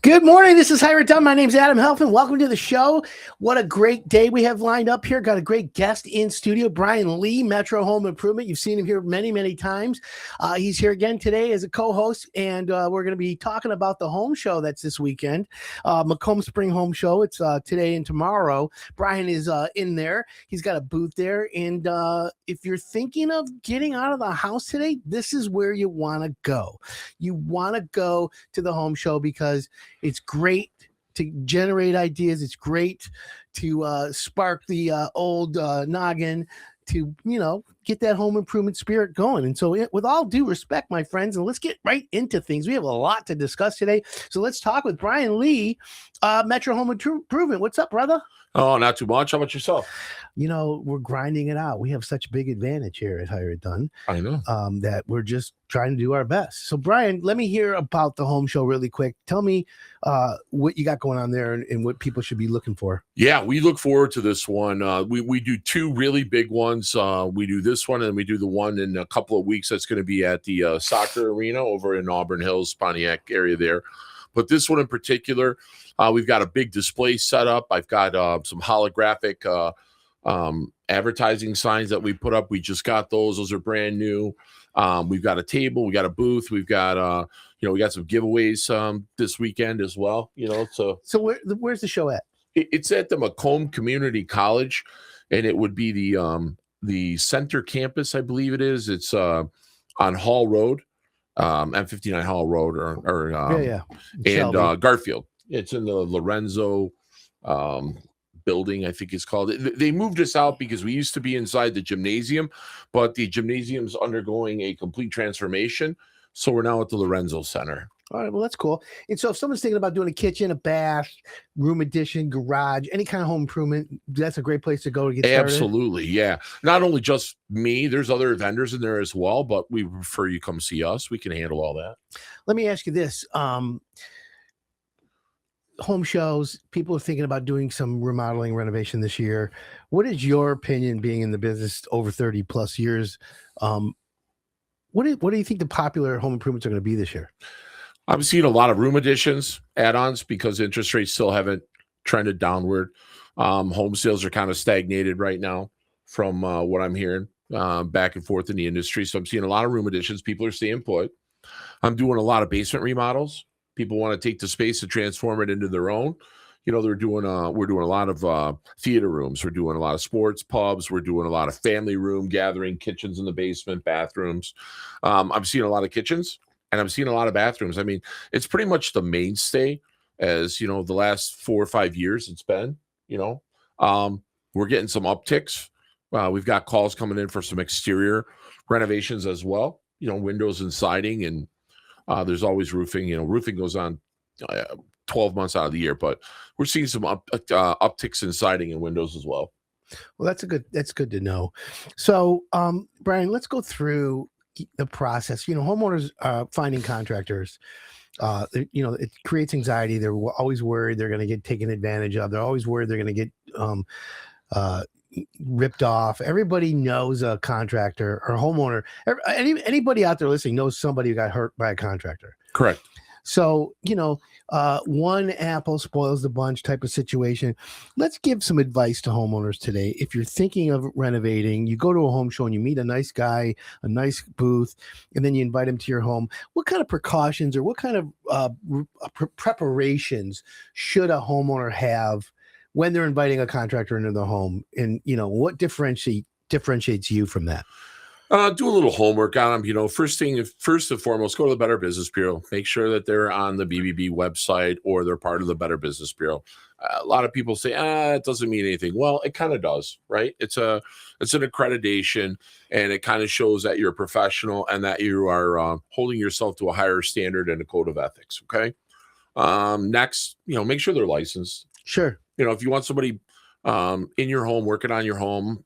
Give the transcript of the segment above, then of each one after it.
Good morning. This is Hired Done. My name's Adam Helfand. Welcome to the show. What a great day we have lined up here. Got a great guest in studio, Brian Lee, Metro Home Improvement. You've seen him here many, many times. He's here again today as a co-host, and we're going to be talking about the home show that's this weekend, Macomb Spring Home Show. It's today and tomorrow. Brian is in there. He's got a booth there, and if you're thinking of getting out of the house today, this is where you want to go. You want to go to the home show because it's great to generate ideas. It's great to spark the old noggin to, get that home improvement spirit going. And so with all due respect, my friends, and let's get right into things. We have a lot to discuss today. So let's talk with Brian Lee, Metro Home Improvement. What's up, brother? Oh, not too much. How about yourself? We're grinding it out. We have such big advantage here at Hired Done. I know. That we're just trying to do our best. So, Brian, let me hear about the home show really quick. Tell me what you got going on there and what people should be looking for. Yeah, we look forward to this one. We do two really big ones. We do this one, and we do the one in a couple of weeks that's going to be at the soccer arena over in Auburn Hills, Pontiac area there. But this one in particular, we've got a big display set up. I've got some holographic advertising signs that we put up. We just got those. Those are brand new. We've got a table. We got a booth. We've got, we got some giveaways this weekend as well. So where's the show at? It's at the Macomb Community College, and it would be the center campus, I believe it is. It's on Hall Road. M59 Hall Road and Garfield. It's in the Lorenzo building, I think it's called. They moved us out because we used to be inside the gymnasium, but the gymnasium's undergoing a complete transformation. So we're now at the Lorenzo Center. All right, well, that's cool. And so if someone's thinking about doing a kitchen, a bath, room addition, garage, any kind of home improvement, that's a great place to go to get started. Absolutely, yeah. Not only just me, there's other vendors in there as well, but we prefer you come see us. We can handle all that. Let me ask you this. Home shows, people are thinking about doing some remodeling, renovation this year. What is your opinion, being in the business over 30 plus years? What do you think the popular home improvements are going to be this year? I'm seeing a lot of room additions, add-ons, because interest rates still haven't trended downward. Home sales are kind of stagnated right now from what I'm hearing back and forth in the industry. So I'm seeing a lot of room additions. People are staying put. I'm doing a lot of basement remodels. People want to take the space and transform it into their own. We're doing a lot of theater rooms. We're doing a lot of sports pubs. We're doing a lot of family room gathering, kitchens in the basement, bathrooms. I'm seeing a lot of kitchens. And I'm seeing a lot of bathrooms. I mean, it's pretty much the mainstay as, the last 4 or 5 years it's been, we're getting some upticks. We've got calls coming in for some exterior renovations as well, windows and siding. And there's always roofing. Roofing goes on 12 months out of the year, but we're seeing some upticks in siding and windows as well. Well, that's good to know. So, Brian, let's go through the process. Homeowners finding contractors, it creates anxiety. They're always worried they're going to get taken advantage of. They're always worried they're going to get ripped off. Everybody knows a contractor or homeowner. Anybody out there listening knows somebody who got hurt by a contractor. Correct. So, one apple spoils the bunch type of situation. Let's give some advice to homeowners today. If you're thinking of renovating, you go to a home show and you meet a nice guy, a nice booth, and then you invite him to your home. What kind of precautions or what kind of preparations should a homeowner have when they're inviting a contractor into their home? And, what differentiates you from that? Do a little homework on them. First and foremost, go to the Better Business Bureau. Make sure that they're on the BBB website or they're part of the Better Business Bureau. A lot of people say, it doesn't mean anything. Well, it kind of does, right? It's an accreditation, and it kind of shows that you're a professional and that you are holding yourself to a higher standard and a code of ethics. Okay. Next, make sure they're licensed. Sure. If you want somebody in your home, working on your home,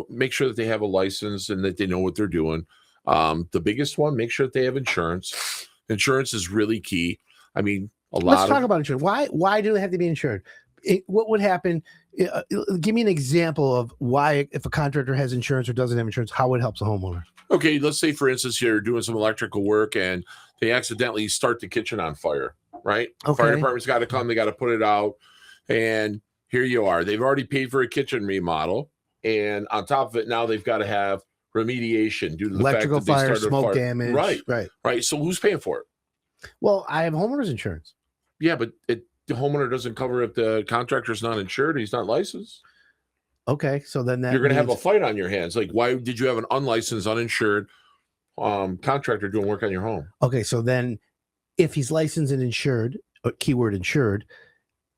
make sure that they have a license and that they know what they're doing. The biggest one, make sure that they have insurance. Insurance is really key. I mean, let's talk about insurance. Why do they have to be insured? What would happen? Give me an example of why, if a contractor has insurance or doesn't have insurance, how it helps a homeowner. Okay, let's say, for instance, you're doing some electrical work and they accidentally start the kitchen on fire. right? Okay. Fire department's got to come, they got to put it out. And here you are. They've already paid for a kitchen remodel. And on top of it, now they've got to have remediation due to the Electrical fact that fire, they started smoke a fire. damage. Right. So who's paying for it? Well, I have homeowners insurance. Yeah, but the homeowner doesn't cover if the contractor's not insured and he's not licensed. Okay, so then you're going to have a fight on your hands. Like, why did you have an unlicensed, uninsured contractor doing work on your home? Okay, so then if he's licensed and insured, keyword insured,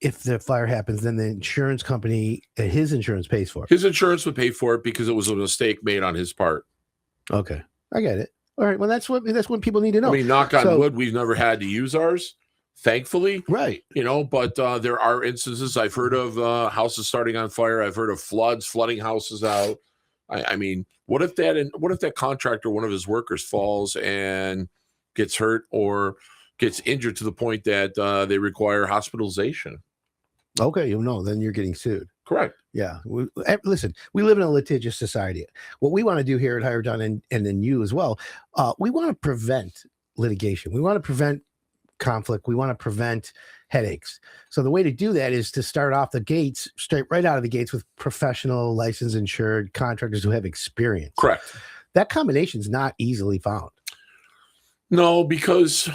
if the fire happens, then the insurance company, his insurance pays for it. His insurance would pay for it because it was a mistake made on his part. Okay, I get it. All right, well, that's what people need to know. I mean, knock on wood, we've never had to use ours, thankfully. Right. But there are instances I've heard of houses starting on fire. I've heard of flooding houses out. I mean, what if that contractor, one of his workers, falls and gets hurt or gets injured to the point that they require hospitalization? Okay, then you're getting sued. Correct. Yeah. Listen, we live in a litigious society. What we want to do here at Higher Done and then you as well, we want to prevent litigation. We want to prevent conflict. We want to prevent headaches. So the way to do that is to start off the gates, straight right out of the gates, with professional, licensed, insured contractors who have experience. Correct. That combination is not easily found. No, because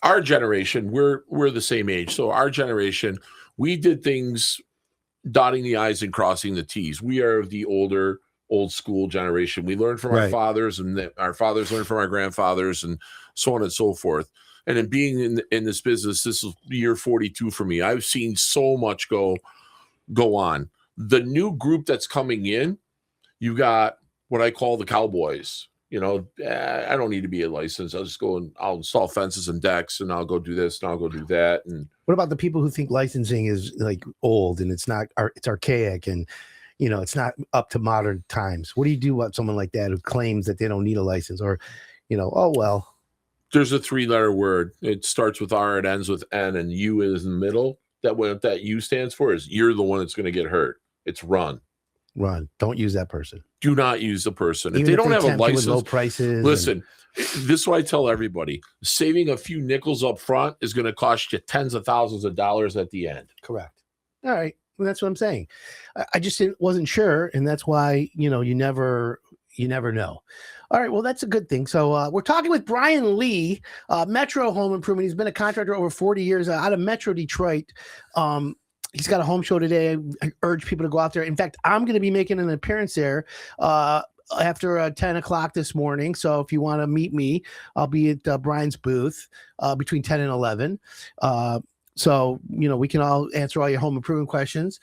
our generation, we're the same age. So our generation, we did things dotting the I's and crossing the T's. We are the old school generation. We learned from our fathers, and our fathers learned from our grandfathers, and so on and so forth. And in being in this business, this is year 42 for me. I've seen so much go on. The new group that's coming in, you got what I call the cowboys. I don't need to be a license. I'll just go and I'll install fences and decks, and I'll go do this and I'll go do that. And what about the people who think licensing is like old and it's archaic and it's not up to modern times? What do you do about someone like that who claims that they don't need a license, or oh well? There's a 3-letter word. It starts with R, it ends with N, and U is in the middle. What that U stands for is you're the one that's going to get hurt. It's run. Don't use that person. Do not use the person. Even if they don't have a license, low prices. Listen, this is what I tell everybody. Saving a few nickels up front is going to cost you tens of thousands of dollars at the end. Correct. All right. Well, that's what I'm saying. I just wasn't sure. And that's why, you never know. All right. Well, that's a good thing. So we're talking with Brian Lee, Metro Home Improvement. He's been a contractor over 40 years out of Metro Detroit. He's got a home show today. I urge people to go out there. In fact, I'm going to be making an appearance there after 10 o'clock this morning. So if you want to meet me, I'll be at Brian's booth between 10 and 11. So, we can all answer all your home improvement questions,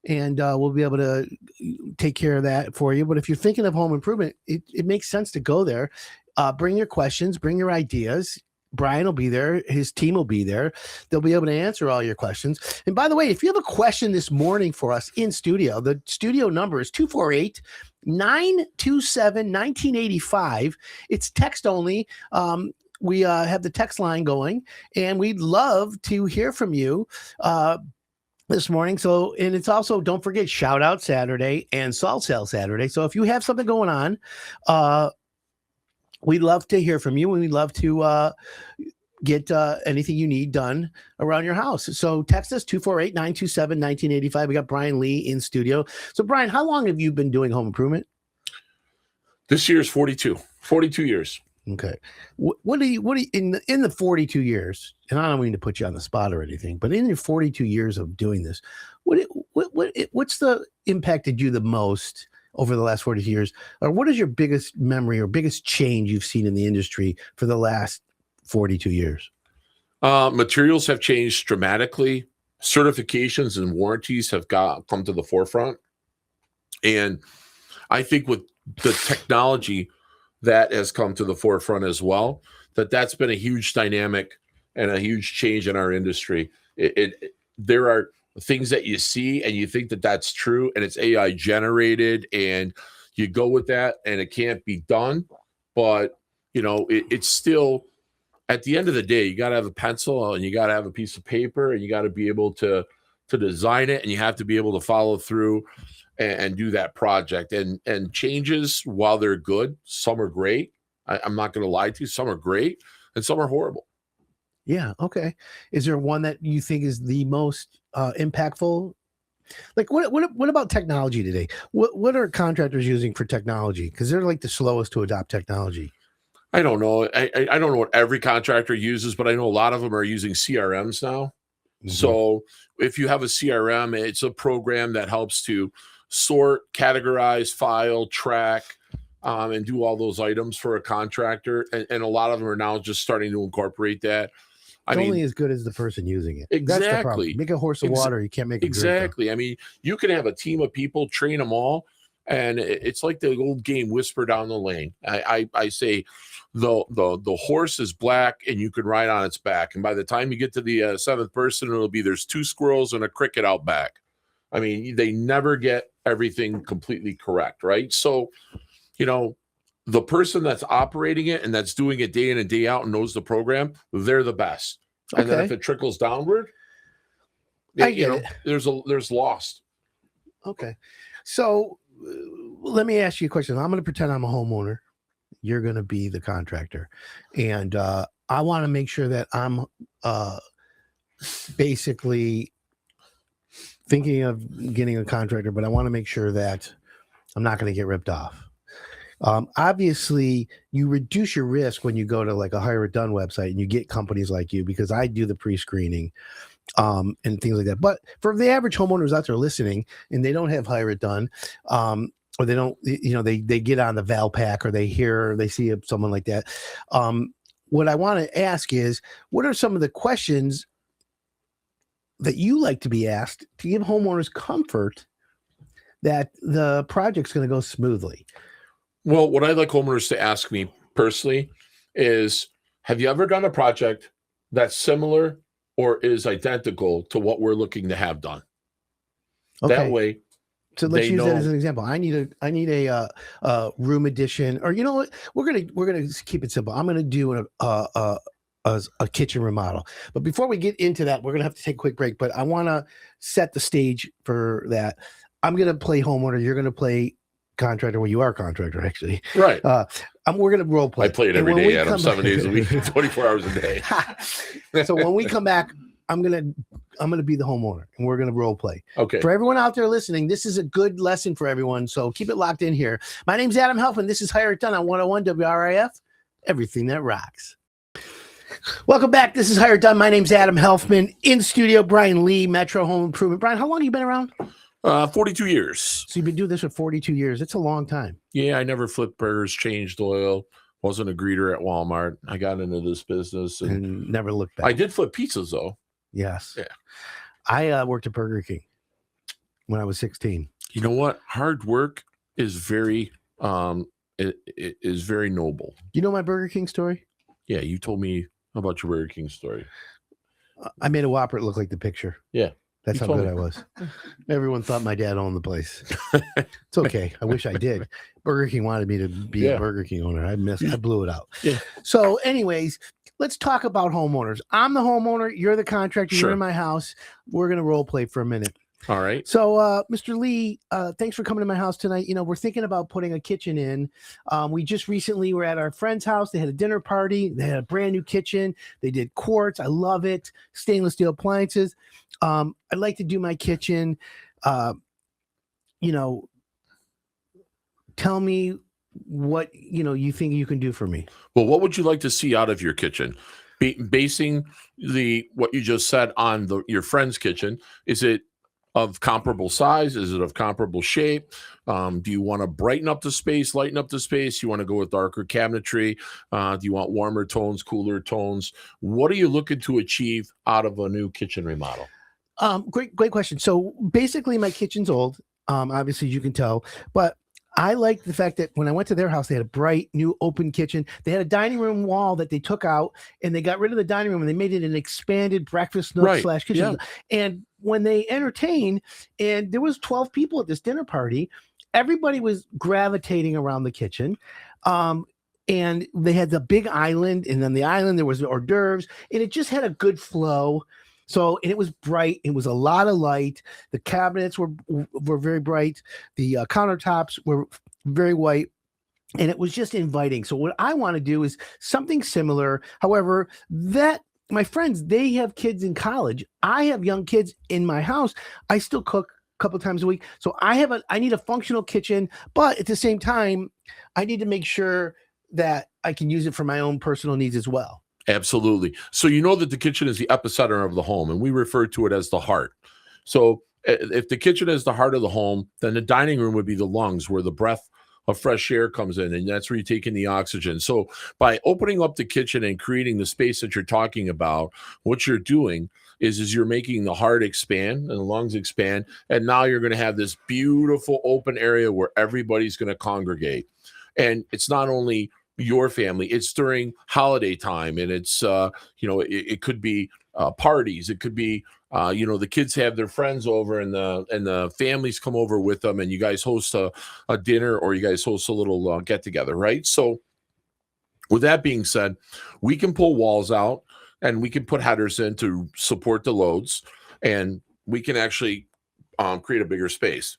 and we'll be able to take care of that for you. But if you're thinking of home improvement, it makes sense to go there. Bring your questions, bring your ideas. Brian will be there. His team will be there. They'll be able to answer all your questions. And by the way, if you have a question this morning for us in studio, the studio number is 248-927-1985. It's text only. We have the text line going, and we'd love to hear from you this morning. So, and it's also, don't forget, Shout Out Saturday and Salt Sale Saturday. So if you have something going on, we'd love to hear from you, and we'd love to get anything you need done around your house. So text us 248-927-1985. We got Brian Lee in studio. So Brian, how long have you been doing home improvement? This year is 42 years. Okay. What do you in the 42 years, and I don't mean to put you on the spot or anything, but in your 42 years of doing this, what's the impacted you the most over the last 40 years? Or what is your biggest memory or biggest change you've seen in the industry for the last 42 years? Materials have changed dramatically. Certifications and warranties have come to the forefront. And I think with the technology that has come to the forefront as well, that's been a huge dynamic and a huge change in our industry. There are things that you see and you think that that's true, and it's AI generated, and you go with that, and it can't be done. But it's still, at the end of the day, you got to have a pencil, and you got to have a piece of paper, and you got to be able to design it, and you have to be able to follow through and do that project. And changes, while they're good, some are great. I'm not going to lie to you. Some are great and some are horrible. Yeah. Okay. Is there one that you think is the most impactful? Like what about technology today? What are contractors using for technology? Because they're like the slowest to adopt technology. I don't know. I don't know what every contractor uses, but I know a lot of them are using CRMs now. Mhm. So if you have a CRM, it's a program that helps to sort, categorize, file, track, and do all those items for a contractor. And a lot of them are now just starting to incorporate that. I It's only mean, as good as the person using it. That's the problem. exactly. Make a horse of Ex- water, you can't make a drink of. exactly. I mean, you can have a team of people, train them all, and it's like the old game Whisper Down the Lane. I say the horse is black and you can ride on its back, and by the time you get to the seventh person, it'll be there's two squirrels and a cricket out back. I mean, they never get everything completely correct, right? So, you know, the person that's operating it and that's doing it day in and day out and knows the program, they're the best. And then if Okay. it trickles downward, I get it. there's lost. Okay. So let me ask you a question. I'm going to pretend I'm a homeowner. You're going to be the contractor. And I want to make sure that I'm basically thinking of getting a contractor, but I want to make sure that I'm not going to get ripped off. Obviously, you reduce your risk when you go to like a hire it done website and you get companies like you, because I do the pre-screening and things like that. But for the average homeowners out there listening and they don't have hire it done, or they don't, they get on the Valpak or they see someone like that. What I want to ask is, what are some of the questions that you like to be asked to give homeowners comfort that the project's going to go smoothly? Well, what I'd like homeowners to ask me personally is, have you ever done a project that's similar or is identical to what we're looking to have done? Okay. That way, so let's they use that know- as an example. I need a room addition, or you know what? We're gonna keep it simple. I'm gonna do a kitchen remodel. But before we get into that, we're gonna have to take a quick break. But I want to set the stage for that. I'm gonna play homeowner. You're gonna play contractor. Well, you are a contractor, actually. right. We're gonna role play. I play it every day, Adam, 7 days a week, 24 hours a day. So when we come back, I'm gonna be the homeowner, and we're gonna role play. Okay. For everyone out there listening, this is a good lesson for everyone. So keep it locked in here. My name's Adam Helfman. This is Hire It Done on 101 WRIF. Everything that rocks. Welcome back. This is Hire It Done. My name's Adam Helfman. In studio, Brian Lee, Metro Home Improvement. Brian, how long have you been around? 42 years. So you've been doing this for 42 years. It's a long time. Yeah, I never flipped burgers, changed oil, wasn't a greeter at Walmart. I got into this business And never looked back. I did flip pizzas though. Yes. Yeah. I worked at Burger King when I was 16. You know what? Hard work is very it is very noble. You know my Burger King story? Yeah, you told me about your Burger King story. I made a Whopper look like the picture. Yeah. That's You how told good me. I was. Everyone thought my dad owned the place. It's okay. I wish I did. Burger King wanted me to be a Burger King owner. I blew it out. Yeah. So anyways, let's talk about homeowners. I'm the homeowner. You're the contractor. Sure. You're in my house. We're going to role play for a minute. All right. So, Mr. Lee, thanks for coming to my house tonight. You know, we're thinking about putting a kitchen in. We just recently were at our friend's house. They had a dinner party. They had a brand new kitchen. They did quartz. I love it. Stainless steel appliances. I'd like to do my kitchen. Tell me what, you think you can do for me. Well, what would you like to see out of your kitchen? Basing what you just said on your friend's kitchen, is it of comparable size? Is it of comparable shape? Do you want to brighten up the space, lighten up the space? You want to go with darker cabinetry? Do you want warmer tones, cooler tones? What are you looking to achieve out of a new kitchen remodel? Great question. So basically my kitchen's old. Obviously you can tell, but I like the fact that when I went to their house, they had a bright new open kitchen. They had a dining room wall that they took out and they got rid of the dining room and they made it an expanded breakfast nook / kitchen. Yeah. And when they entertained, and there was 12 people at this dinner party, everybody was gravitating around the kitchen. And they had the big island, and then the island, there was hors d'oeuvres, and it just had a good flow. So, and it was bright. It was a lot of light. The cabinets were very bright. The countertops were very white, and it was just inviting. So what I want to do is something similar. However, that my friends, they have kids in college. I have young kids in my house. I still cook a couple times a week. So I need a functional kitchen, but at the same time, I need to make sure that I can use it for my own personal needs as well. Absolutely. So you know that the kitchen is the epicenter of the home, and we refer to it as the heart. So if the kitchen is the heart of the home, then the dining room would be the lungs, where the breath of fresh air comes in, and that's where you're taking the oxygen. So by opening up the kitchen and creating the space that you're talking about, what you're doing is you're making the heart expand and the lungs expand, and now you're going to have this beautiful open area where everybody's going to congregate. And it's not only your family, it's during holiday time, and it's it could be parties, it could be the kids have their friends over, and the families come over with them, and you guys host a dinner, or you guys host a little get together, right? So with that being said, we can pull walls out and we can put headers in to support the loads, and we can actually create a bigger space.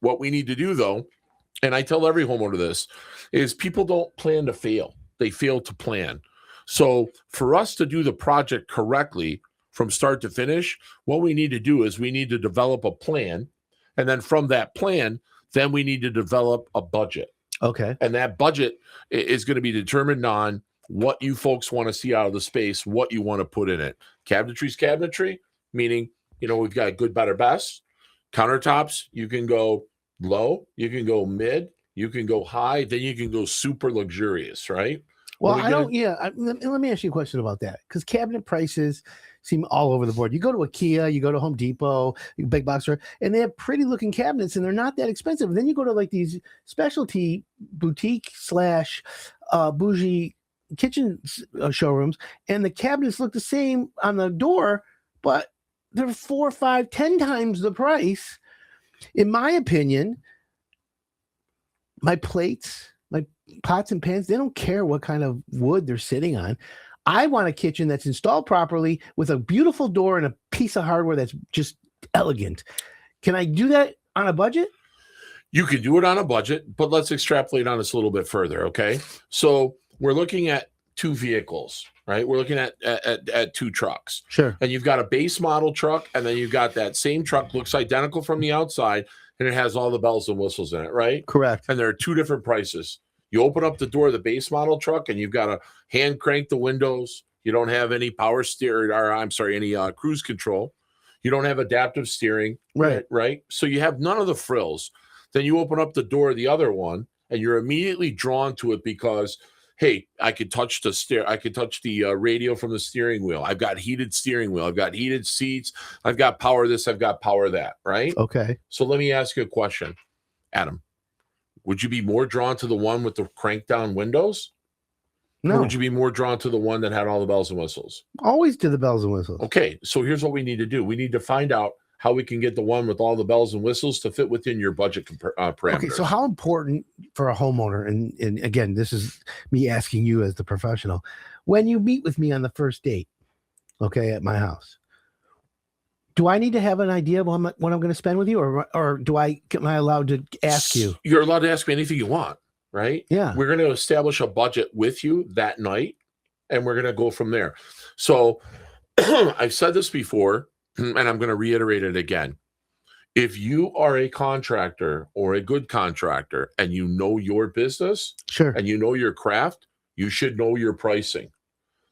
What we need to do, though, and I tell every homeowner this, is people don't plan to fail. They fail to plan. So for us to do the project correctly from start to finish, what we need to do is we need to develop a plan. And then from that plan, then we need to develop a budget. Okay. And that budget is going to be determined on what you folks want to see out of the space, what you want to put in it. Cabinetry's cabinetry, meaning, we've got good, better, best. Countertops, you can go low, you can go mid, you can go high, then you can go super luxurious, right? Well, let me ask you a question about that, because cabinet prices seem all over the board. You go to IKEA, you go to Home Depot, big box store, and they have pretty looking cabinets, and they're not that expensive. And then you go to like these specialty boutique / bougie kitchen showrooms, and the cabinets look the same on the door, but they're 4, 5, 10 times the price. In my opinion, my plates, my pots and pans, they don't care what kind of wood they're sitting on. I want a kitchen that's installed properly with a beautiful door and a piece of hardware that's just elegant. Can I do that on a budget? You can do it on a budget, but let's extrapolate on this a little bit further, okay? So we're looking at 2 vehicles, right? We're looking at 2 trucks. Sure. And you've got a base model truck, and then you've got that same truck, looks identical from the outside, and it has all the bells and whistles in it, right? Correct. And there are 2 different prices. You open up the door of the base model truck, and you've got to hand crank the windows. You don't have any power steering, any cruise control. You don't have adaptive steering, right? So you have none of the frills. Then you open up the door of the other one, and you're immediately drawn to it because, hey, I could touch the radio from the steering wheel. I've got heated steering wheel. I've got heated seats. I've got power this. I've got power that, right? Okay. So let me ask you a question, Adam. Would you be more drawn to the one with the crank down windows? No. Or would you be more drawn to the one that had all the bells and whistles? Always to the bells and whistles. Okay, so here's what we need to do. We need to find out how we can get the one with all the bells and whistles to fit within your budget parameters. Okay, so how important for a homeowner, and again, this is me asking you as the professional, when you meet with me on the first date, okay, at my house, do I need to have an idea of what I'm going to spend with you, or am I allowed to ask you? You're allowed to ask me anything you want, right? Yeah. We're going to establish a budget with you that night, and we're going to go from there. So I've said this before, and I'm going to reiterate it again. If you are a contractor or a good contractor and you know your business, sure, and you know your craft, you should know your pricing.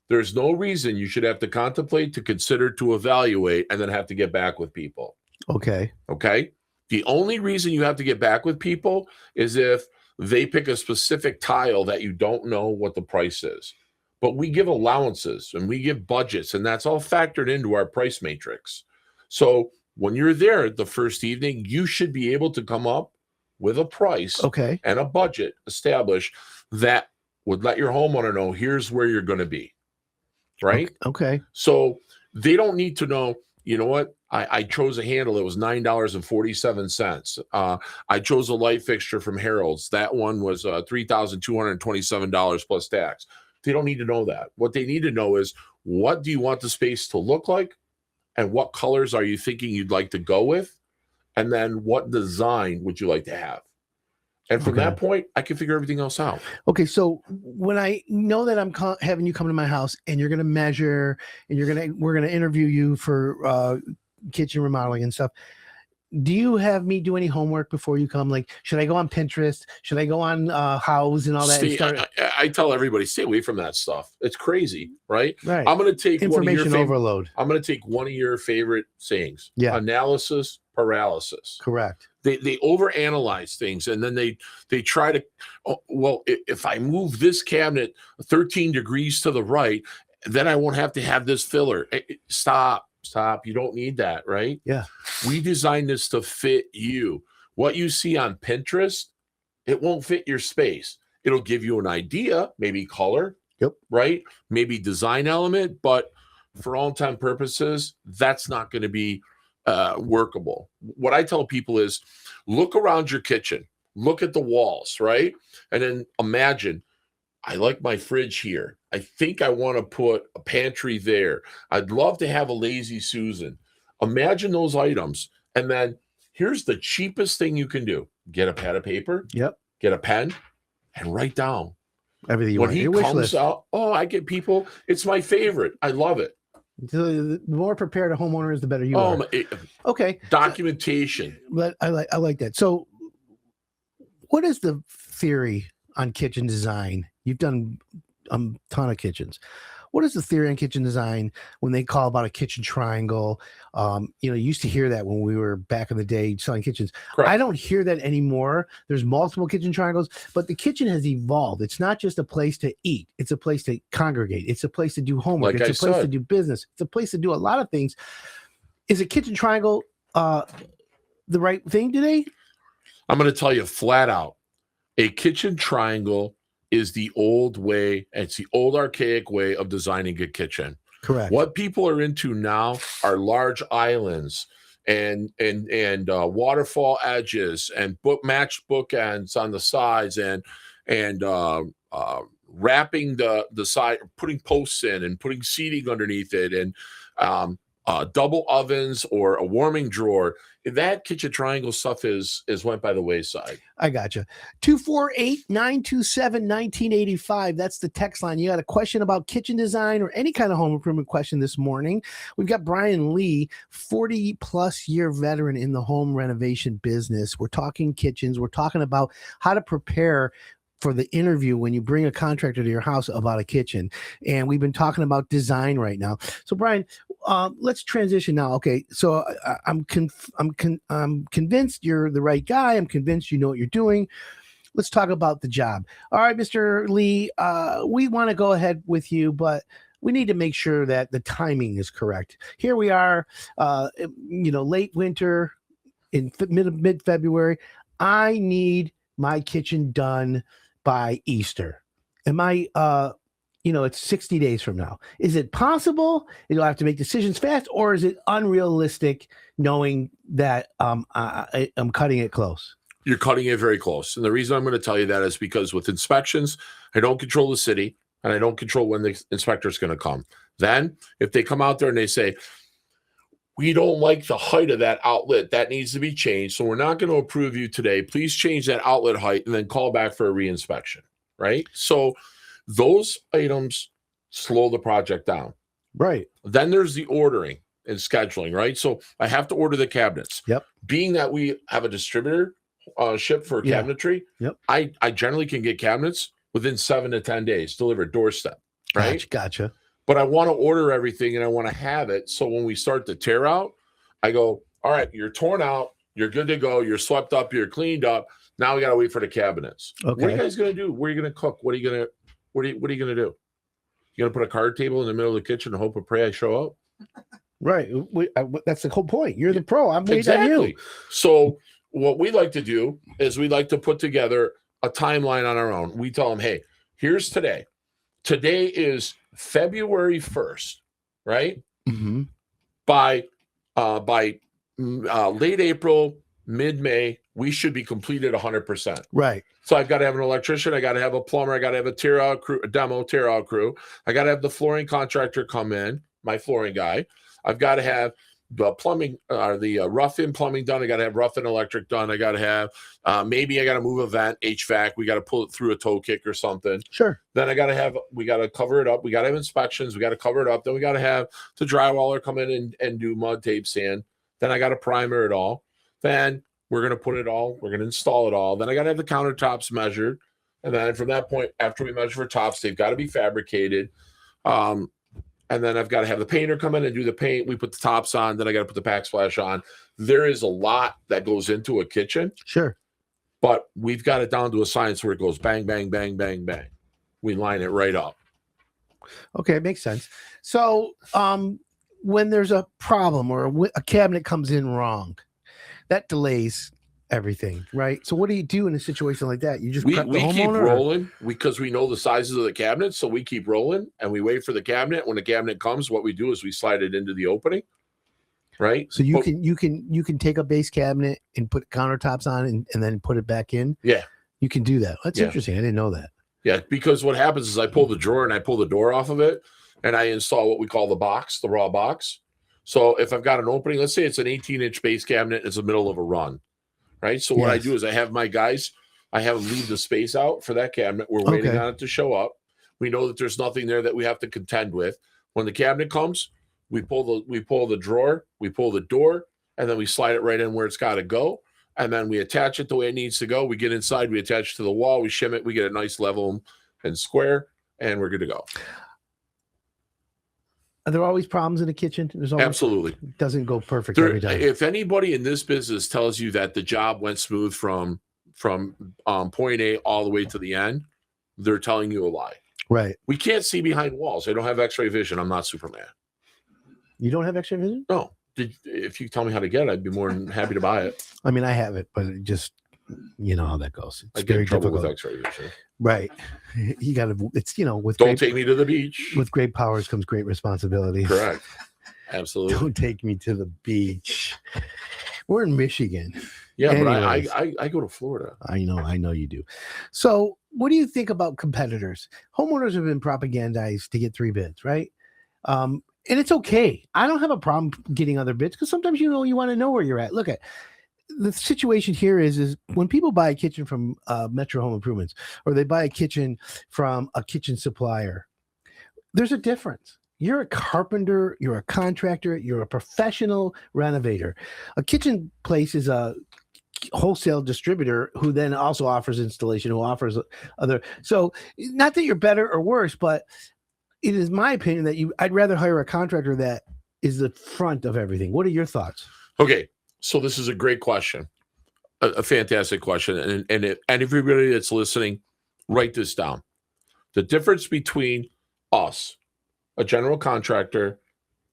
There's no reason you should have to contemplate, to consider, to evaluate, and then have to get back with people. Okay. Okay. The only reason you have to get back with people is if they pick a specific tile that you don't know what the price is. But we give allowances and we give budgets, and that's all factored into our price matrix. So when you're there the first evening, you should be able to come up with a price, okay, and a budget established that would let your homeowner know here's where you're going to be. Right? Okay. So they don't need to know, you know what? I chose a handle. It was $9.47. I chose a light fixture from Harold's. That one was $3,227 plus tax. They don't need to know that. What they need to know is, what do you want the space to look like? And what colors are you thinking you'd like to go with? And then what design would you like to have? And from that point, I can figure everything else out. Okay, so when I know that I'm having you come to my house and you're going to measure and we're going to interview you for kitchen remodeling and stuff, do you have me do any homework before you come? Like, should I go on Pinterest? Should I go on House and all that? I tell everybody, stay away from that stuff. It's crazy, right? Right. I'm going to take information overload. I'm going to take one of your favorite sayings. Yeah. Analysis paralysis. Correct. They overanalyze things, and then they try to, if I move this cabinet 13 degrees to the right, then I won't have to have this filler. Stop. You don't need that, right? Yeah. We designed this to fit you. What you see on Pinterest, it won't fit your space. It'll give you an idea, maybe color, right? Maybe design element, but for all intents and purposes, that's not going to be workable. What I tell people is look around your kitchen, look at the walls, right? And then imagine, I like my fridge here. I think I want to put a pantry there. I'd love to have a Lazy Susan. Imagine those items. And then here's the cheapest thing you can do. Get a pad of paper. Yep. Get a pen and write down everything you when want. he comes out. Oh, I get people. It's my favorite. I love it. The more prepared a homeowner is, the better you are. Okay. Documentation. But I like that. So what is the theory on kitchen design? You've done a ton of kitchens. What is the theory on kitchen design when they call about a kitchen triangle? You used to hear that when we were back in the day selling kitchens. Correct. I don't hear that anymore. There's multiple kitchen triangles, but the kitchen has evolved. It's not just a place to eat. It's a place to congregate. It's a place to do homework. It's a place to do business. It's a place to do a lot of things. Is a kitchen triangle the right thing today? I'm going to tell you flat out, a kitchen triangle is the old way. It's the old archaic way of designing a kitchen. Correct. What people are into now are large islands and waterfall edges and matched bookends on the sides and wrapping the side, putting posts in and putting seating underneath it and double ovens or a warming drawer. That kitchen triangle stuff is went by the wayside. I gotcha. 248-927-1985. That's the text line. You got a question about kitchen design or any kind of home improvement question this morning. We've got Brian Lee, 40-plus year veteran in the home renovation business. We're talking kitchens. We're talking about how to prepare for the interview when you bring a contractor to your house about a kitchen. And we've been talking about design right now. So Brian, let's transition now. Okay. So I'm convinced you're the right guy. I'm convinced you know what you're doing. Let's talk about the job. All right, Mr. Lee, we want to go ahead with you, but we need to make sure that the timing is correct. Here we are, late winter in mid-February. I need my kitchen done by Easter. Am I, it's 60 days from now. Is it possible? You'll have to make decisions fast, or is it unrealistic knowing that I'm cutting it close? You're cutting it very close. And the reason I'm going to tell you that is because with inspections, I don't control the city and I don't control when the inspector is going to come. Then if they come out there and they say, we don't like the height of that outlet, that needs to be changed, so we're not going to approve you today. Please change that outlet height and then call back for a reinspection, right? So those items slow the project down. Right. Then there's the ordering and scheduling, right? So I have to order the cabinets. Yep. Being that we have a distributor ship for cabinetry, yep. I generally can get cabinets within 7 to 10 days delivered doorstep, right? Gotcha. But I want to order everything and I want to have it. So when we start the tear out, I go, all right, you're torn out, you're good to go, you're swept up, you're cleaned up. Now we got to wait for the cabinets. Okay. What are you guys going to do? Where are you going to cook? What are you going to do? You going to put a card table in the middle of the kitchen and hope and pray I show up? Right. That's the whole point. You're the pro. I'm waiting on you. So what we like to do is we like to put together a timeline on our own. We tell them, hey, here's today. Today is February 1st, right? Mm-hmm. By late April, mid-May, we should be completed 100%. Right. So I've got to have an electrician, I got to have a plumber, I got to have a tear-out crew, a demo tear-out crew. I got to have the flooring contractor come in, my flooring guy. I've got to have the plumbing or the rough-in plumbing done. I got to have rough-in electric done. I got to have maybe I got to move a vent, HVAC. We got to pull it through a toe kick or something. Sure. Then we got to cover it up. We got to have inspections. We got to cover it up. Then we got to have the drywaller come in and do mud, tape, sand. Then I got to primer it all. Then we're going to put it all. We're going to install it all. Then I got to have the countertops measured. And then from that point, after we measure for tops, they've got to be fabricated. And then I've got to have the painter come in and do the paint. We put the tops on. Then I got to put the backsplash on. There is a lot that goes into a kitchen. Sure. But we've got it down to a science where it goes bang, bang, bang, bang, bang. We line it right up. Okay, it makes sense. So when there's a problem or a cabinet comes in wrong, that delays everything, right? So what do you do in a situation like that? You just we prep the keep homeowner, rolling because we know the sizes of the cabinets, so we keep rolling and we wait for the cabinet. When the cabinet comes, what we do is we slide it into the opening, right? So you can take a base cabinet and put countertops on and then put it back in. Yeah, you can do that. That's interesting. I didn't know that. Yeah, because what happens is I pull the drawer and I pull the door off of it, and I install what we call the box, the raw box. So if I've got an opening, let's say it's an 18-inch base cabinet, it's the middle of a run. Right. So what I do is I have my guys, I have them leave the space out for that cabinet. We're waiting on it to show up. We know that there's nothing there that we have to contend with. When the cabinet comes, we pull the drawer, we pull the door, and then we slide it right in where it's got to go. And then we attach it the way it needs to go. We get inside, we attach it to the wall, we shim it, we get a nice level and square, and we're good to go. Are there always problems in the kitchen? There's always, absolutely. It doesn't go perfect every time. If anybody in this business tells you that the job went smooth from point A all the way to the end, they're telling you a lie. Right. We can't see behind walls. I don't have X-ray vision. I'm not Superman. You don't have X-ray vision? No. If you tell me how to get it, I'd be more than happy to buy it. I mean, I have it, but it just, you know how that goes. It's I get very in trouble difficult with X-ray vision. Right. You got to, it's, with don't take me to the beach. With great powers comes great responsibility. Correct. Absolutely. Don't take me to the beach. We're in Michigan. Yeah, anyways, but I go to Florida. I know you do. So what do you think about competitors? Homeowners have been propagandized to get 3 bids, right? And it's okay. I don't have a problem getting other bids because sometimes you want to know where you're at. Look at the situation here is when people buy a kitchen from Metro Home Improvements or they buy a kitchen from a kitchen supplier, there's a difference. You're a carpenter, you're a contractor, you're a professional renovator. A kitchen place is a wholesale distributor who then also offers installation, who offers other. So not that you're better or worse, but it is my opinion that I'd rather hire a contractor that is the front of everything. What are your thoughts? Okay. So this is a great question, a fantastic question. And everybody that's listening, write this down. The difference between us, a general contractor,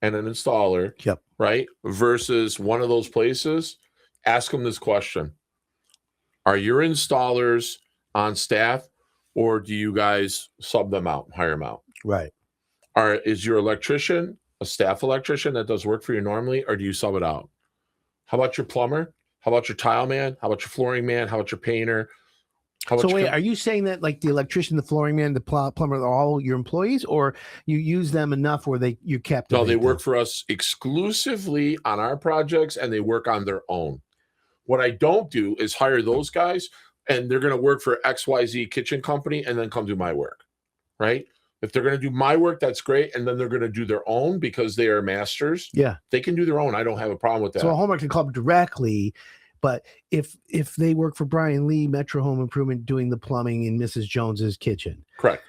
and an installer, right, versus one of those places, ask them this question. Are your installers on staff, or do you guys sub them out, hire them out? Right. Is your electrician a staff electrician that does work for you normally, or do you sub it out? How about your plumber? How about your tile man? How about your flooring man? How about your painter? So wait, are you saying that like the electrician, the flooring man, the plumber are all your employees, or you use them enough where you kept? No, they work for us exclusively on our projects, and they work on their own. What I don't do is hire those guys, and they're going to work for XYZ kitchen company and then come do my work, right? If they're going to do my work, that's great. And then they're going to do their own because they are masters. Yeah. They can do their own. I don't have a problem with that. So a homeowner can call them directly. But if they work for Brian Lee, Metro Home Improvement, doing the plumbing in Mrs. Jones's kitchen. Correct.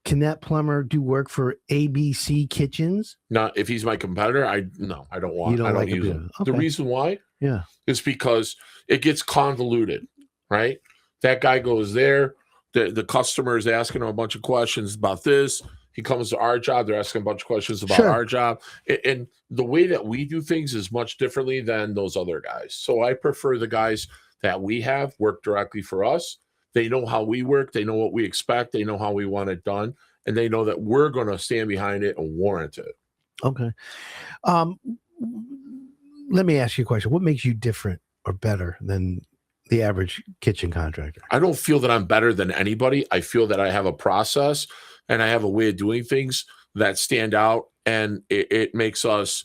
Can that plumber do work for ABC Kitchens? No, if he's my competitor, I don't want. I don't use him. Okay. The reason why, is because it gets convoluted, right? That guy goes there. The customer is asking him a bunch of questions about this. He comes to our job. They're asking a bunch of questions about our job. And the way that we do things is much differently than those other guys. So I prefer the guys that we have work directly for us. They know how we work. They know what we expect. They know how we want it done. And they know that we're going to stand behind it and warrant it. Okay. Let me ask you a question. What makes you different or better than the average kitchen contractor? I don't feel that I'm better than anybody. I feel that I have a process and I have a way of doing things that stand out, and it makes us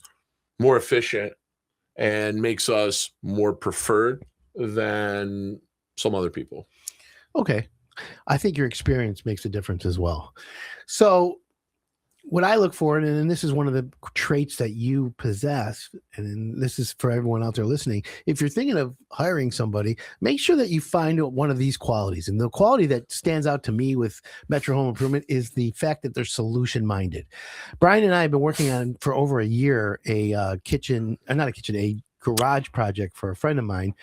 more efficient, and makes us more preferred than some other people. Okay. I think your experience makes a difference as well. So what I look for, and this is one of the traits that you possess, and this is for everyone out there listening, if you're thinking of hiring somebody, make sure that you find one of these qualities. And the quality that stands out to me with Metro Home Improvement is the fact that they're solution minded. Brian and I have been working on for over a year a garage project for a friend of mine,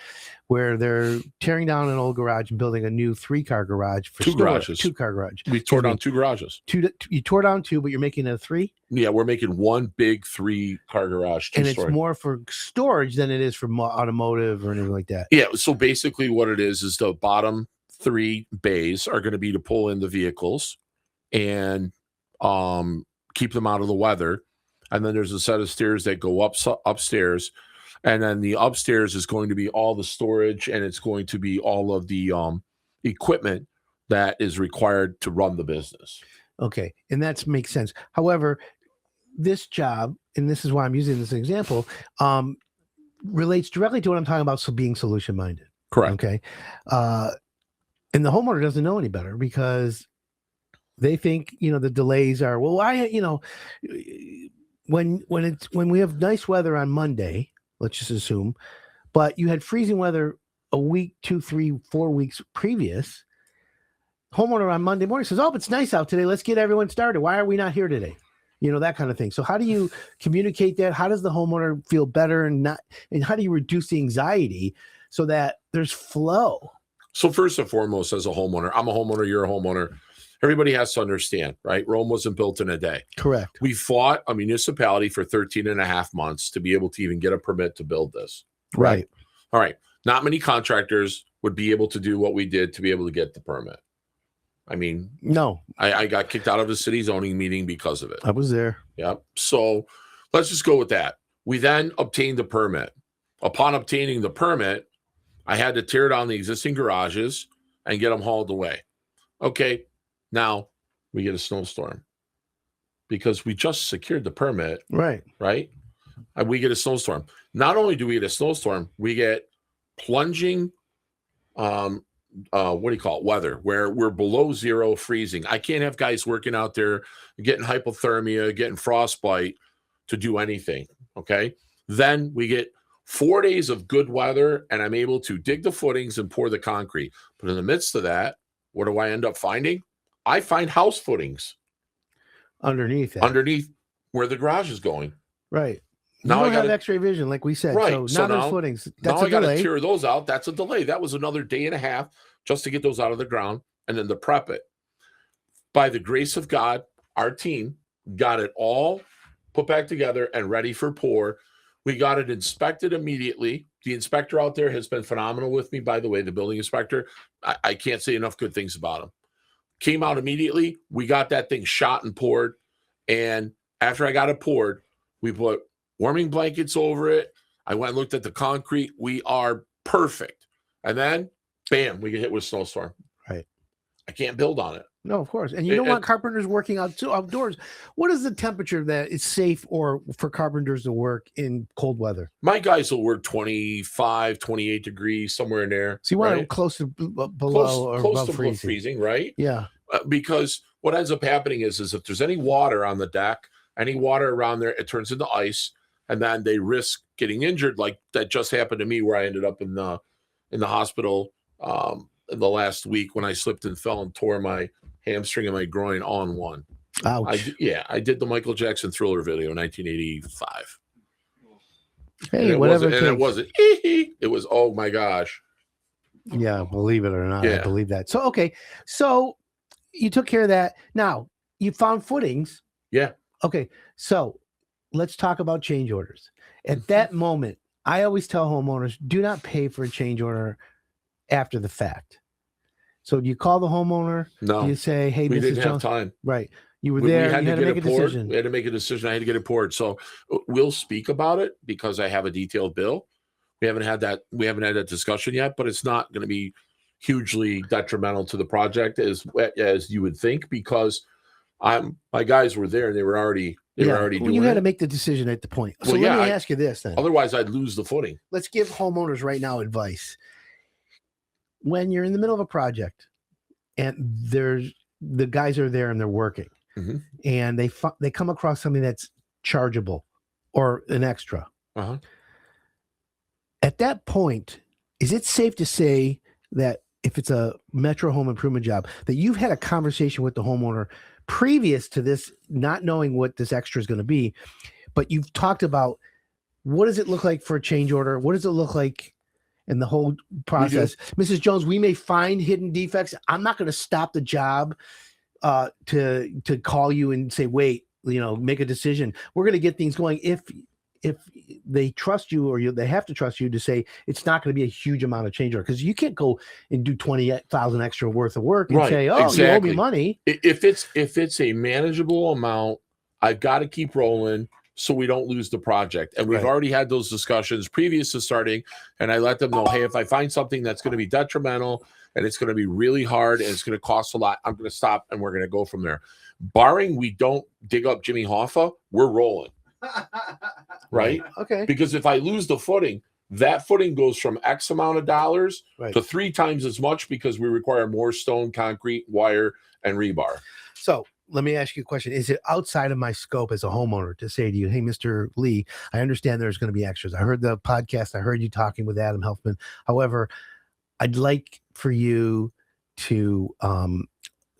where they're tearing down an old garage and building a new 3-car garage for storage. 2-car garage. We tore down 2 garages. You tore down 2, but you're making it a 3? Yeah, we're making one big 3-car garage. And it's more for storage than it is for automotive or anything like that. Yeah, so basically what it is the bottom 3 bays are going to be to pull in the vehicles and keep them out of the weather. And then there's a set of stairs that go upstairs. And then the upstairs is going to be all the storage, and it's going to be all of the equipment that is required to run the business. Okay, and that makes sense. However, this job, and this is why I'm using this example, relates directly to what I'm talking about, so being solution-minded. Correct. Okay. And the homeowner doesn't know any better because they think, the delays are, well, when we have nice weather on Monday, let's just assume, but you had freezing weather a week, 2, 3, 4 weeks previous. Homeowner on Monday morning says, "Oh, it's nice out today. Let's get everyone started. Why are we not here today?" That kind of thing. So how do you communicate that? How does the homeowner feel better and how do you reduce the anxiety so that there's flow? So first and foremost, as a homeowner, I'm a homeowner, you're a homeowner. Everybody has to understand, right? Rome wasn't built in a day. Correct. We fought a municipality for 13 and a half months to be able to even get a permit to build this. Right. All right. Not many contractors would be able to do what we did to be able to get the permit. I mean, no, I got kicked out of a city zoning meeting because of it. I was there. Yep. So let's just go with that. We then obtained the permit. Upon obtaining the permit, I had to tear down the existing garages and get them hauled away. Okay. Now we get a snowstorm because we just secured the permit. Right. And we get a snowstorm. Not only do we get a snowstorm, we get plunging, weather where we're below zero, freezing. I can't have guys working out there getting hypothermia, getting frostbite to do anything. Okay. Then we get 4 days of good weather and I'm able to dig the footings and pour the concrete. But in the midst of that, what do I end up finding? I find house footings underneath where the garage is going. Right. Now I have X-ray vision, like we said. Right. So now there's footings. That's now a I got delay. to tear those out. That's a delay. That was another day and a half just to get those out of the ground and then to prep it. By the grace of God, our team got it all put back together and ready for pour. We got it inspected immediately. The inspector out there has been phenomenal with me, by the way, the building inspector. I can't say enough good things about him. Came out immediately. We got that thing shot and poured. And after I got it poured, we put warming blankets over it. I went and looked at the concrete. We are perfect. And then, bam, we get hit with a snowstorm. Right. I can't build on it. No, of course. And you don't want carpenters working outdoors. What is the temperature that is safe or for carpenters to work in cold weather? My guys will work 25, 28 degrees, somewhere in there. So you want it close to below or close above to freezing, right? Yeah. Because what ends up happening is if there's any water on the deck, any water around there, it turns into ice, and then they risk getting injured. Like that just happened to me, where I ended up in the hospital in the last week when I slipped and fell and tore my hamstring and my groin all in one. Ouch. I did the Michael Jackson Thriller video in 1985. Hey, whatever. It wasn't. It was. Oh my gosh. Yeah, believe it or not, Yeah. I believe that. So okay, so you took care of that. Now you found footings. Yeah. Okay, so let's talk about change orders. At that moment, I always tell homeowners, do not pay for a change order after the fact. So you call the homeowner. No, you say, "Hey, we Mrs. didn't have Jones." time. Right. You were there. You had to make a decision. We had to make a decision. I had to get it poured. So we'll speak about it because I have a detailed bill. We haven't had that. We haven't had that discussion yet, but it's not going to be hugely detrimental to the project as you would think, because my guys were there and they were already They were already doing you had it. to make the decision at the point. So Well, let yeah, me ask you this then. Otherwise, I'd lose the footing. Let's give homeowners right now advice. When you're in the middle of a project and the guys are there and they're working, and they come across something that's chargeable or an extra. At that point, is it safe to say that if it's a Metro home improvement job, that you've had a conversation with the homeowner previous to this, not knowing what this extra is going to be, but you've talked about what does it look like for a change order? What does it look like in the whole process? Mrs. Jones, we may find hidden defects. I'm not going to stop the job to call you and say, wait, make a decision. We're going to get things going if they trust you, or they have to trust you to say it's not going to be a huge amount of change order, because you can't go and do 20,000 extra worth of work and say, oh, exactly. You owe me money. If it's a manageable amount, I've got to keep rolling so we don't lose the project. And we've already had those discussions previous to starting, and I let them know, hey, if I find something that's going to be detrimental and it's going to be really hard and it's going to cost a lot, I'm going to stop and we're going to go from there. Barring we don't dig up Jimmy Hoffa, we're rolling. Right? Okay. Because if I lose the footing, that footing goes from X amount of dollars to 3 times as much, because we require more stone, concrete, wire, and rebar. So let me ask you a question. Is it outside of my scope as a homeowner to say to you, hey, Mr. Lee, I understand there's going to be extras. I heard the podcast. I heard you talking with Adam Helfman. However, I'd like for you to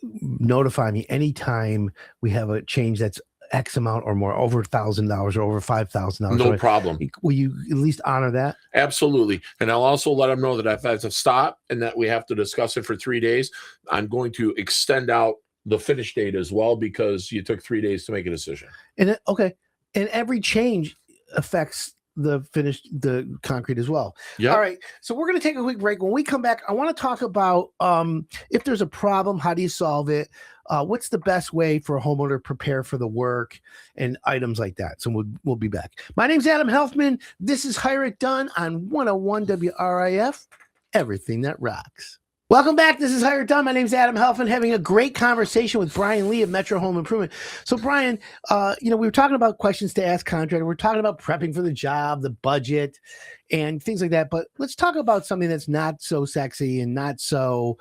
notify me anytime we have a change that's X amount or more, over $1,000 or over $5,000. No problem. Will you at least honor that? Absolutely. And I'll also let them know that if I have to stop and that we have to discuss it for 3 days, I'm going to extend out the finish date as well, because you took 3 days to make a decision. And and every change affects the concrete as well. Yeah. All right. So we're going to take a quick break. When we come back, I want to talk about if there's a problem, how do you solve it? What's the best way for a homeowner to prepare for the work and items like that? So we'll be back. My name's Adam Helfman. This is Hire It Done on 101 WRIF, everything that rocks. Welcome back. This is Hire It Done. My name's Adam Helfman, having a great conversation with Brian Lee of Metro Home Improvement. So Brian, we were talking about questions to ask contractor. We're talking about prepping for the job, the budget, and things like that. But let's talk about something that's not so sexy and not so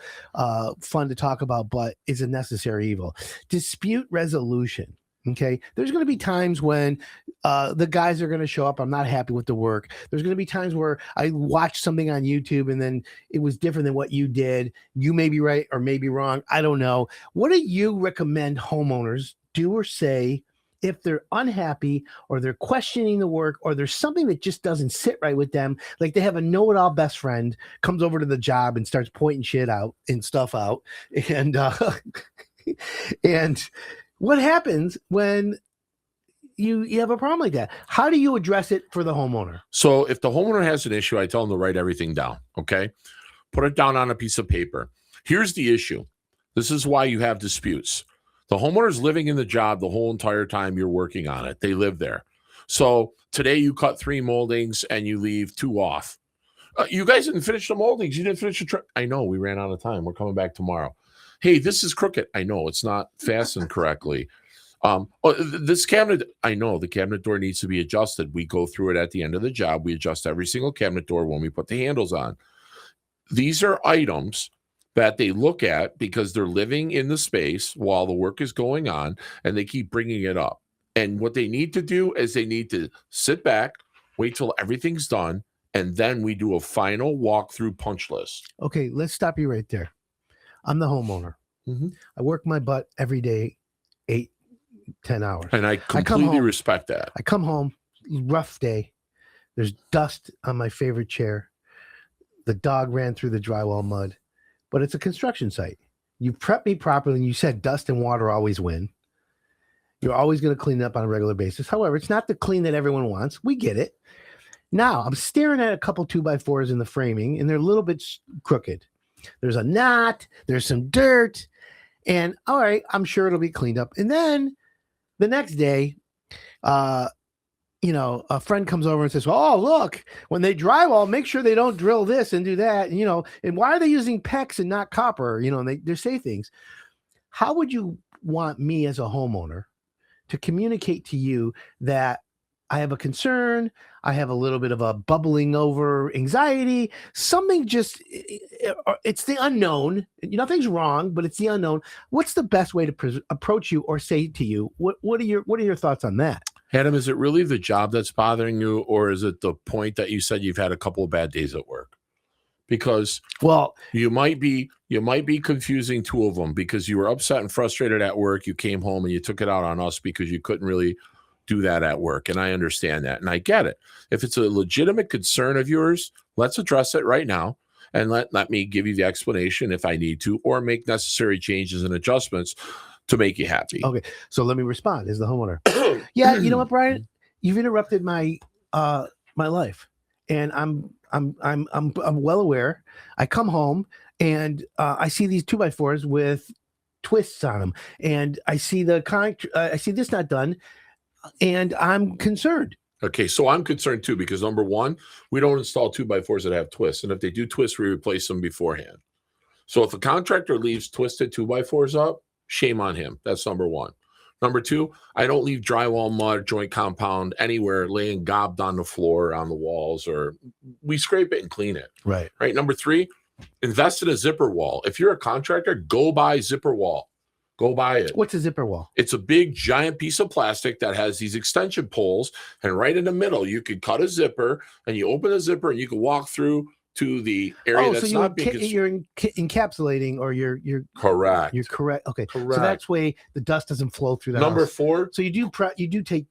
fun to talk about, but is a necessary evil: dispute resolution. Okay. There's going to be times when the guys are going to show up. I'm not happy with the work. There's going to be times where I watched something on YouTube and then it was different than what you did. You may be right or may be wrong. I don't know. What do you recommend homeowners do or say if they're unhappy or they're questioning the work, or there's something that just doesn't sit right with them? Like they have a know-it-all best friend comes over to the job and starts pointing shit out and stuff out. And, and what happens when you have a problem like that? How do you address it for the homeowner? So if the homeowner has an issue, I tell them to write everything down. Okay. Put it down on a piece of paper. Here's the issue. This is why you have disputes. The homeowner's living in the job the whole entire time you're working on it. They live there. So today you cut 3 moldings and you leave 2 off. You guys didn't finish the moldings. You didn't finish the truck. I know, we ran out of time. We're coming back tomorrow. Hey, this is crooked. I know it's not fastened correctly. This cabinet, I know the cabinet door needs to be adjusted. We go through it at the end of the job. We adjust every single cabinet door when we put the handles on. These are items that they look at because they're living in the space while the work is going on, and they keep bringing it up. And what they need to do is they need to sit back, wait till everything's done, and then we do a final walkthrough punch list. Okay, let's stop you right there. I'm the homeowner. I work my butt every day, 8-10 hours. And I completely respect that. I come home, rough day. There's dust on my favorite chair. The dog ran through the drywall mud. But it's a construction site. You prep me properly, and you said dust and water always win. You're always going to clean it up on a regular basis. However, it's not the clean that everyone wants. We get it. Now, I'm staring at a couple 2x4s in the framing, and they're a little bit crooked. There's a knot. There's some dirt. And, all right, I'm sure it'll be cleaned up. And then the next day, a friend comes over and says, oh, look, when they drywall, make sure they don't drill this and do that. And, and why are they using PEX and not copper? And they say things. How would you want me as a homeowner to communicate to you that I have a concern, I have a little bit of a bubbling over anxiety, something just, it's the unknown. Nothing's wrong, but it's the unknown. What's the best way to approach you or say to you? What are your thoughts on that? Adam, is it really the job that's bothering you, or is it the point that you said you've had a couple of bad days at work? Because you might be confusing two of them, because you were upset and frustrated at work. You came home and you took it out on us because you couldn't really do that at work. And I understand that. And I get it. If it's a legitimate concern of yours, let's address it right now. And let me give you the explanation if I need to, or make necessary changes and adjustments to make you happy. Okay. So let me respond as the homeowner. Yeah. You know what, Brian? You've interrupted my life. And I'm well aware. I come home and I see these 2x4s with twists on them, and I see I see this not done, and I'm concerned. Okay, so I'm concerned too, because number one, we don't install 2x4s that have twists, and if they do twist, we replace them beforehand. So if a contractor leaves twisted 2x4s up, shame on him. That's number one. Number two, I don't leave drywall, mud, joint compound anywhere laying gobbed on the floor, on the walls, or we scrape it and clean it. Right. Right. Number three, invest in a zipper wall. If you're a contractor, go buy zipper wall. Go buy it. What's a zipper wall? It's a big, giant piece of plastic that has these extension poles, and right in the middle, you could cut a zipper, and you open the zipper, and you can walk through to the area that's so not being you're encapsulating, or you're correct. You're correct. Okay, correct. So that's way the dust doesn't flow through the Number house. four. So you do take.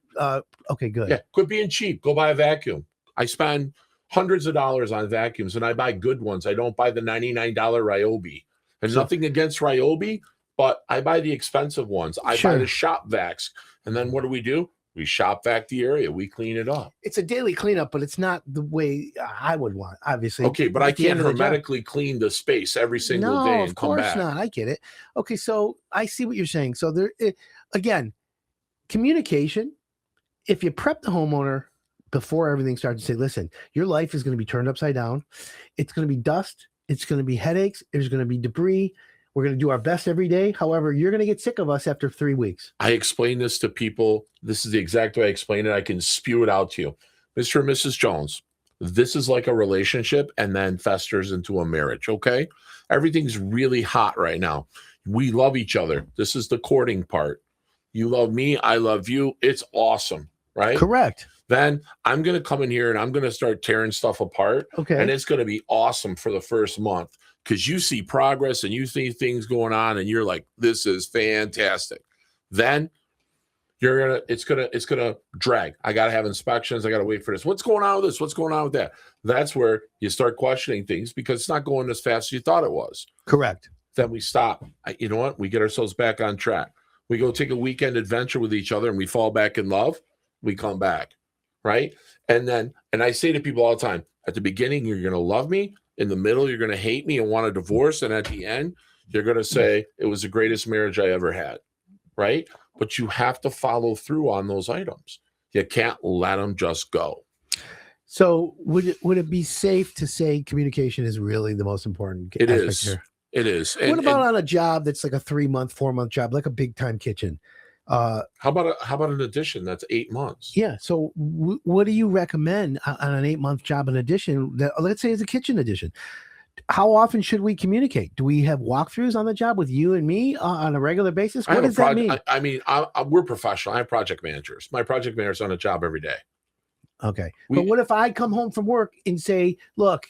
Okay, good. Yeah, quit being cheap. Go buy a vacuum. I spend hundreds of dollars on vacuums, and I buy good ones. I don't buy the $99 Ryobi. And nothing against Ryobi, but I buy the expensive ones. I buy the shop vacs, and then what do? We shop vac the area. We clean it up. It's a daily cleanup, but it's not the way I would want, obviously. Okay, but I can't hermetically clean the space every single day and come back. No, of course not. I get it. Okay, so I see what you're saying. So again, communication. If you prep the homeowner before everything starts to say, listen, your life is going to be turned upside down. It's going to be dust. It's going to be headaches. There's going to be debris. We're going to do our best every day. However, you're going to get sick of us after 3 weeks. I explain this to people. This is the exact way I explain it. I can spew it out to you. Mr. and Mrs. Jones, this is like a relationship and then festers into a marriage, okay? Everything's really hot right now. We love each other. This is the courting part. You love me. I love you. It's awesome, right? Correct. Then I'm going to come in here and I'm going to start tearing stuff apart. Okay. And it's going to be awesome for the first month, because you see progress and you see things going on and you're like, this is fantastic. Then it's gonna drag. I gotta have inspections. I gotta wait for this. What's going on with this? What's going on with that? That's where you start questioning things, because it's not going as fast as you thought it was. Correct. Then we stop. You know what? We get ourselves back on track. We go take a weekend adventure with each other and we fall back in love. We come back, right? And I say to people all the time, at the beginning, you're gonna love me. In the middle, you're going to hate me and want a divorce. And at the end, you're going to say it was the greatest marriage I ever had. Right. But you have to follow through on those items. You can't let them just go. So would it be safe to say communication is really the most important aspect here? It is. What about on a job that's like a 3-month, 4-month job, like a big time kitchen? How about an addition that's 8 months? Yeah. So what do you recommend on an 8-month job? An addition that, let's say, is a kitchen addition. How often should we communicate? Do we have walkthroughs on the job with you and me on a regular basis? What does that mean? I mean, we're professional. I have project managers. My project manager's on a job every day. Okay. But what if I come home from work and say, look,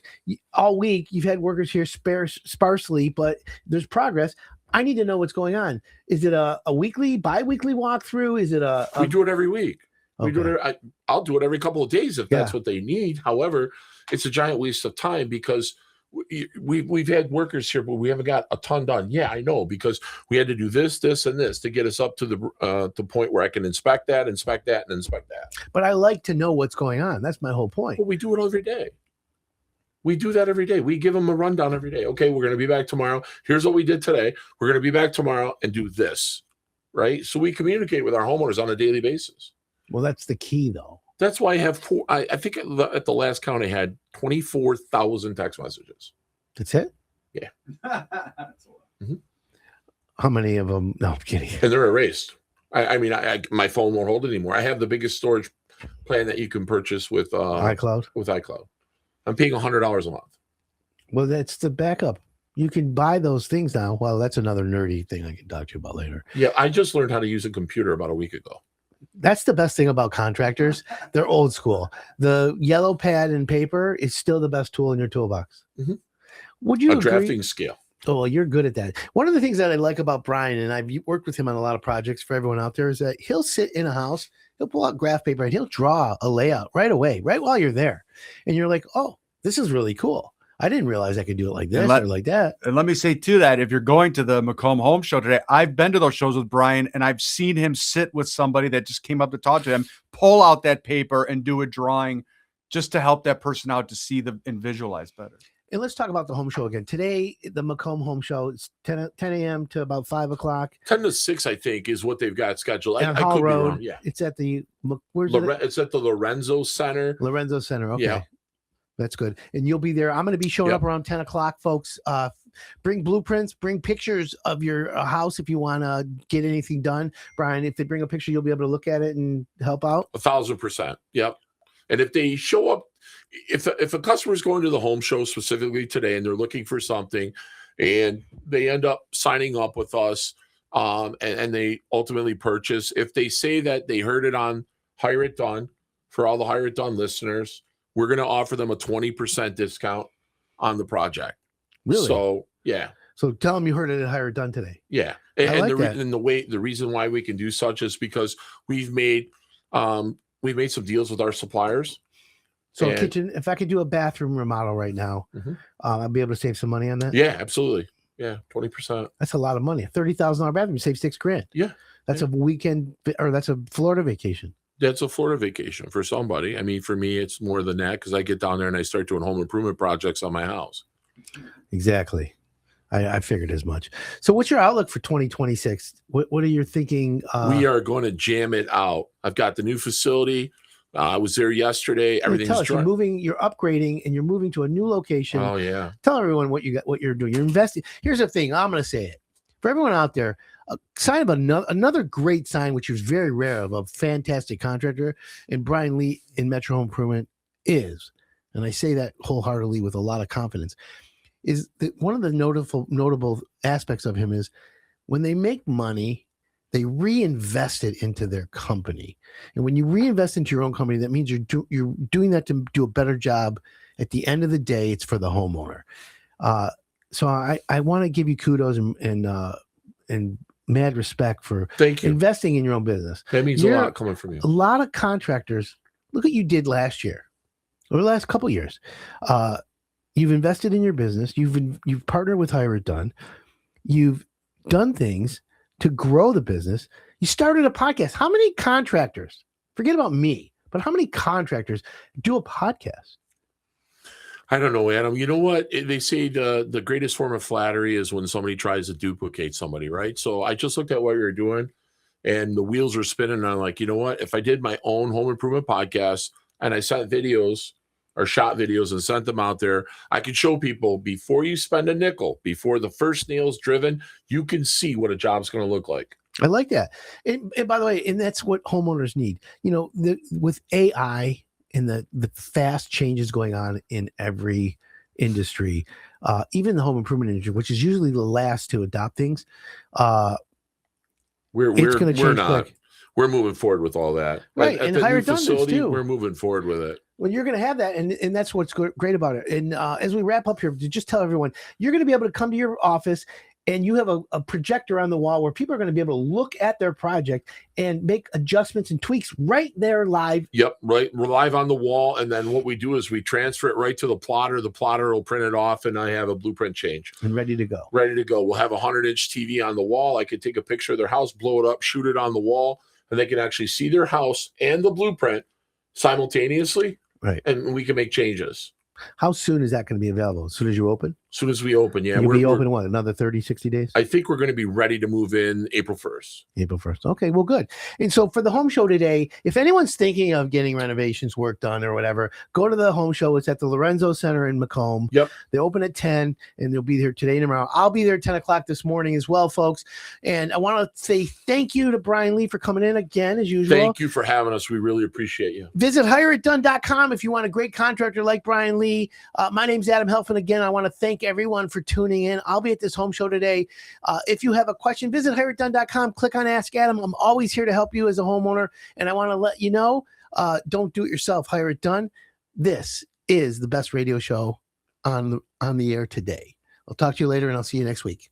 all week you've had workers here sparsely, but there's progress. I need to know what's going on. Is it a weekly, bi-weekly walkthrough? Is it we do it every week. Okay. We do it. I'll do it every couple of days if that's what they need. However, it's a giant waste of time, because we've had workers here, but we haven't got a ton done. Yeah, I know, because we had to do this, and this to get us up to the point where I can inspect that, and inspect that. But I like to know what's going on. That's my whole point. But we do it every day. We do that every day. We give them a rundown every day. Okay, we're going to be back tomorrow. Here's what we did today. We're going to be back tomorrow and do this, right? So we communicate with our homeowners on a daily basis. Well, that's the key, though. That's why I have I think at the last count I had 24,000 text messages. That's it? Yeah. How many of them? No, I'm kidding. And they're erased. I mean, my phone won't hold it anymore. I have the biggest storage plan that you can purchase with iCloud. With iCloud, I'm paying $100 a month. Well, that's the backup. You can buy those things now. Well, that's another nerdy thing I can talk to you about later. Yeah, I just learned how to use a computer about a week ago. That's the best thing about contractors. They're old school. The yellow pad and paper is still the best tool in your toolbox. Mm-hmm. Would you agree? Drafting scale. Oh, well, you're good at that. One of the things that I like about Brian, and I've worked with him on a lot of projects for everyone out there, is that he'll sit in a house, he'll pull out graph paper, and he'll draw a layout right away, right while you're there. And you're like, oh, this is really cool. I didn't realize I could do it like this or like that. And let me say to that, if you're going to the Macomb Home Show today, I've been to those shows with Brian, and I've seen him sit with somebody that just came up to talk to him, pull out that paper and do a drawing just to help that person out to see and visualize better. And let's talk about the home show again. Today, the Macomb Home Show, it's 10 a.m. to about 5 o'clock. 10 to 6, I think, is what they've got scheduled. I Hall could Road. be wrong. Yeah. It's at the, It's at the Lorenzo Center. Lorenzo Center. Okay. Yeah. That's good. And you'll be there. I'm going to be showing up around 10 o'clock, folks. Bring blueprints, bring pictures of your house if you want to get anything done. Brian, if they bring a picture, you'll be able to look at it and help out. 1,000%. Yep. And if they show up, if a customer is going to the home show specifically today and they're looking for something and they end up signing up with us and they ultimately purchase, if they say that they heard it on Hire It Done, for all the Hire It Done listeners, we're going to offer them a 20% discount on the project. Really? So, yeah. So tell them you heard it at Hire It Done today. Yeah. And the reason why we can do such is because we've made some deals with our suppliers. So kitchen, if I could do a bathroom remodel right now, I'll be able to save some money on that. Yeah, absolutely. Yeah, 20%. That's a lot of money. A $30,000 bathroom, you save $6,000. Yeah, that's a weekend, or that's a Florida vacation. That's a Florida vacation for somebody. I mean, for me, it's more than that because I get down there and I start doing home improvement projects on my house. Exactly. I figured as much. So what's your outlook for 2026? What are you thinking? We are going to jam it out. I've got the new facility. I was there yesterday. Everything's tell us, you're upgrading, and you're moving to a new location. Oh yeah. Tell everyone what you're doing. You're investing. Here's the thing. I'm going to say it for everyone out there. A sign of another great sign, which is very rare, of a fantastic contractor, and Brian Lee in Metro Home Improvement is, and I say that wholeheartedly with a lot of confidence, is that one of the notable aspects of him is when they make money, they reinvest it into their company. And when you reinvest into your own company, that means you're doing that to do a better job. At the end of the day, it's for the homeowner. So I want to give you kudos and mad respect for investing in your own business. That means a lot coming from you. A lot of contractors, look what you did last year or the last couple of years. You've invested in your business. You've partnered with Hire It Done. You've done things to grow the business. You started a podcast. How many contractors, forget about me, but how many contractors do a podcast? I don't know, Adam. You know what? They say the greatest form of flattery is when somebody tries to duplicate somebody, right? So I just looked at what you're doing and the wheels are spinning. And I'm like, you know what? If I did my own home improvement podcast and I sent videos or shot videos and sent them out there, I could show people before you spend a nickel, before the first nail's driven, you can see what a job's going to look like. I like that. And by the way, and that's what homeowners need. You know, with AI and the fast changes going on in every industry, even the home improvement industry, which is usually the last to adopt things, we're not. Quick. We're moving forward with all that. Right. At and the Hire new It Done facility, too. We're moving forward with it. Well, you're going to have that. And that's what's great about it. And as we wrap up here, to just tell everyone, you're going to be able to come to your office and you have a projector on the wall where people are going to be able to look at their project and make adjustments and tweaks right there live. Yep, right. We're live on the wall. And then what we do is we transfer it right to the plotter. The plotter will print it off and I have a blueprint change. And ready to go. Ready to go. We'll have a 100-inch TV on the wall. I could take a picture of their house, blow it up, shoot it on the wall, and they can actually see their house and the blueprint simultaneously. Right. And we can make changes. How soon is that going to be available? As soon as you open? soon as we open. Yeah, You'll be open what, another 30, 60 days? I think we're going to be ready to move in April 1st. April 1st. Okay, well, good. And so for the home show today, if anyone's thinking of getting renovations work done or whatever, go to the home show. It's at the Lorenzo Center in Macomb. Yep. They open at 10 and they'll be there today and tomorrow. I'll be there at 10 o'clock this morning as well, folks. And I want to say thank you to Brian Lee for coming in again, as usual. Thank you for having us. We really appreciate you. Visit hireitdone.com if you want a great contractor like Brian Lee. My name's Adam Helfand. Again, I want to thank everyone for tuning in. I'll be at this home show today. If you have a question, visit hireitdone.com. Click on Ask Adam. I'm always here to help you as a homeowner. And I want to let you know, don't do it yourself. Hire It Done. This is the best radio show on the air today. I'll talk to you later, and I'll see you next week.